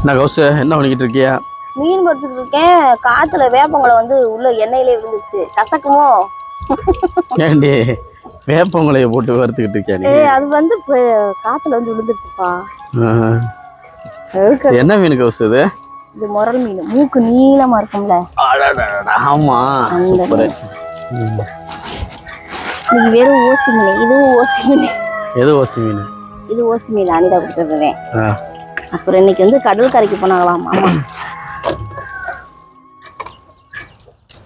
என்ன கௌசு என்ன பண்ணிக்கிட்டு இருக்கியா? மீன் பொறுத்துட்டு இருக்கேன். காத்துல வேப்பங்களை வந்து உள்ள எண்ணெயிலே விழுந்துச்சு. கசக்குமோ? ஏண்டி வேப்பங்களைய போட்டு வறுத்துக்கிட்டு இருக்கியா நீ? அது வந்து காத்துல வந்து விழுந்துருச்சுப்பா. என்ன மீன் கௌசு இது? இது முரல் மீன். மூக்கு நீளமா இருக்கும்ல. ஆமா சூப்பர். இது வெறும் ஓசி மீன். இதுவும் ஓசி மீன். எது ஓசி மீன்? இது ஓசி மீன். அனிதா கொடுத்துருந்தேன். அப்புறம் இன்னைக்கு வந்து கடல் கரைக்கு போனாங்களாம். ஆமா.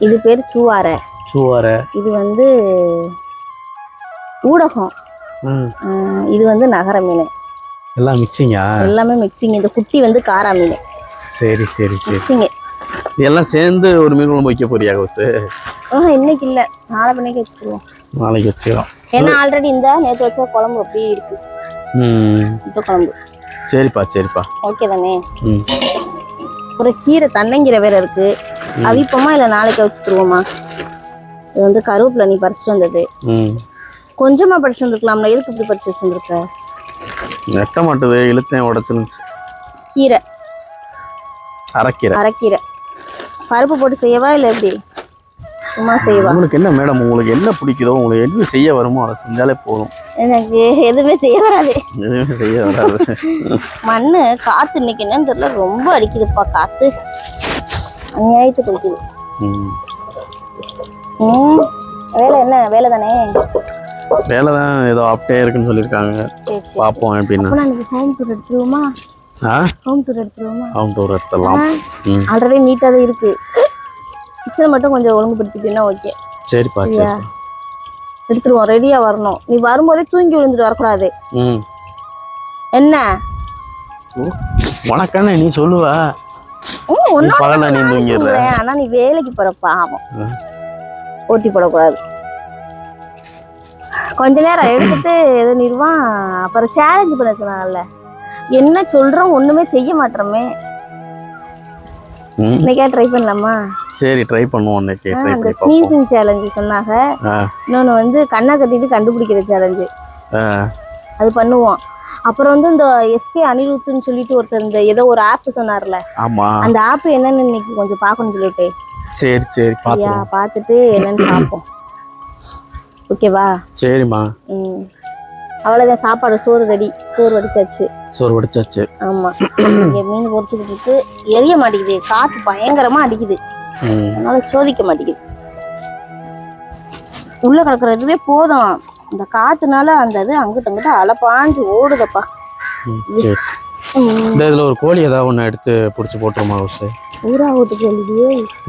இது பேர் சூவாரை. சூவாரை. இது வந்து ஊடகம். இது வந்து நகர மீன். எல்லாம் மிக்சிங்கா? எல்லாமே மிக்சிங். இந்த குட்டி வந்து காரா மீன். சரி சரி சரி. இதெல்லாம் சேர்ந்து ஒரு மீன் குழம்பு வைக்க போறியா கௌசு? இன்னைக்கு இல்ல, நாளை பண்ணிக்கு வச்சுக்குவோம். நாளைக்கு வச்சுக்கலாம். ஏன்னா ஆல்ரெடி இந்த நேற்று வச்ச குழம்பு அப்படியே இருக்கு. இப்போ குழம்பு. சரிப்பா சரிப்பா. ஓகே தானே. ஒரு கீரை, தன்னங்கீரை வேற இருக்கு. அவிப்போமா இல்ல நாளைக்கு வச்சுருவோமா? இது வந்து கருவேப்பிலை நீ பறிச்சுட்டு வந்தது. கொஞ்சமா பறிச்சு வந்துருக்கலாம்ல. எதுக்கு இப்படி பறிச்சு வச்சுருக்க? நெட்ட மாட்டுது, இழுத்தேன் உடச்சிருந்துச்சு. கீரை அரைக்கீரை. அரைக்கீரை பருப்பு போட்டு செய்யவா இல்லை எப்படி சும்மா செய்வா? உங்களுக்கு என்ன மேடம், உங்களுக்கு என்ன பிடிக்குதோ, உங்களுக்கு எது செய்ய வருமோ அதை செஞ்சாலே போதும். எனக்கு எதுவுமே செய்ய வராது. எதுவுமே செய்ய வராது. மண்ணு காத்து இன்னைக்கு என்னன்னு தெரியல, ரொம்ப அடிக்குதுப்பா காத்து. அநியாயத்துக்கு அடிக்குது. வேலை என்ன? வேலை தானே. வேலை தான், ஏதோ ஆப்டே இருக்குன்னு சொல்லியிருக்காங்க. பார்ப்போம் எப்படின்னா. ஹோம் டூர் எடுத்துருவோமா? ஹோம் டூர் எடுத்துருவோமா? ஹோம் டூர் எடுத்துடலாம். ஆல்ரெடி நீட்டாக தான் இருக்கு. கிச்சனை மட்டும் கொஞ்சம் ஒழுங்குபடுத்திட்டீங்கன்னா ஓகே. சரிப்பா சரி. எடுத்துருவோம். ரெடியா வரணும். நீ வரும்போதே தூங்கி விழுந்துட்டு வரக்கூடாது. என்ன உனக்கான நீ சொல்லுவ. பகல நீ தூங்கிடுற. ஆனா நீ வேலைக்கு போற பாவம். ஓட்டி போடக்கூடாது. கொஞ்ச நேரம் எடுத்துட்டு எது நிறுவான். அப்புறம் சேலஞ்சு பண்ண சொன்னாங்கல்ல. என்ன சொல்றோம், ஒண்ணுமே செய்ய மாட்டோமே. இன்னைக்கே ட்ரை பண்ணலாமா? சரி ட்ரை பண்ணுவோம். இன்னைக்கு ட்ரை பண்ணி பார்ப்போம். ஸ்னீசிங் சேலஞ்ச் சொன்னாங்க. இன்னொன்னு வந்து கண்ணை கட்டிட்டு கண்டுபிடிக்கிற சேலஞ்சு. அது பண்ணுவோம். அப்புறம் வந்து இந்த எஸ்கே அனிருத்துன்னு சொல்லிட்டு ஒருத்தர் இந்த ஏதோ ஒரு ஆப் சொன்னார்ல. ஆமா. அந்த ஆப் என்னன்னு இன்னைக்கு கொஞ்சம் பார்க்கணும்னு சொல்லிட்டு. சரி சரி பாத்துறோம். பார்த்துட்டு என்னன்னு பார்ப்போம். ஓகேவா? சரிம்மா. அவ்வளோதான். சாப்பாடு சோறு ரெடி. சோறு வடிச்சாச்சு. சோறு வடிச்சாச்சு. ஆமா. இங்கே மீன் பொரிச்சுக்கிட்டு இருக்கு. எரிய மாட்டேங்குது. காற்று பயங்கரமா அடிக்குது. அதனால சோதிக்க மாட்டேங்குது. உள்ள கிடக்குற இதுவே போதும். இந்த காத்துனால அந்த இது அங்கிட்ட அங்கிட்ட அலப்பாஞ்சு ஓடுதப்பா. சரி. இந்த இதுல ஒரு கோழி ஏதாவது ஒன்று எடுத்து பிடிச்சி போட்டுருமா? ஊரா ஓட்டு கோழி.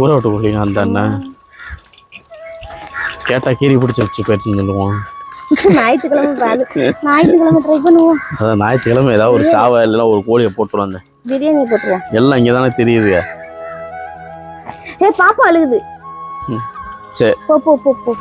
ஊரா ஓட்டு கோழி அந்த அண்ணன் கேட்டா கீரி பிடிச்சி வச்சு போயிடுச்சுன்னு சொல்லுவோம். ஞாயிற்றுக்கிழமை ட்ரை பண்ணுவோம். அதான் ஞாயிற்றுக்கிழமை ஏதாவது ஒரு சாவை இல்லைன்னா ஒரு கோழியை போட்டுருவாங்க. பிரியாணி போட்டுருவோம். எல்லாம் இங்கே தானே தெரியுது. பாப்பா அழுகுது. சரி போ போ போ போ.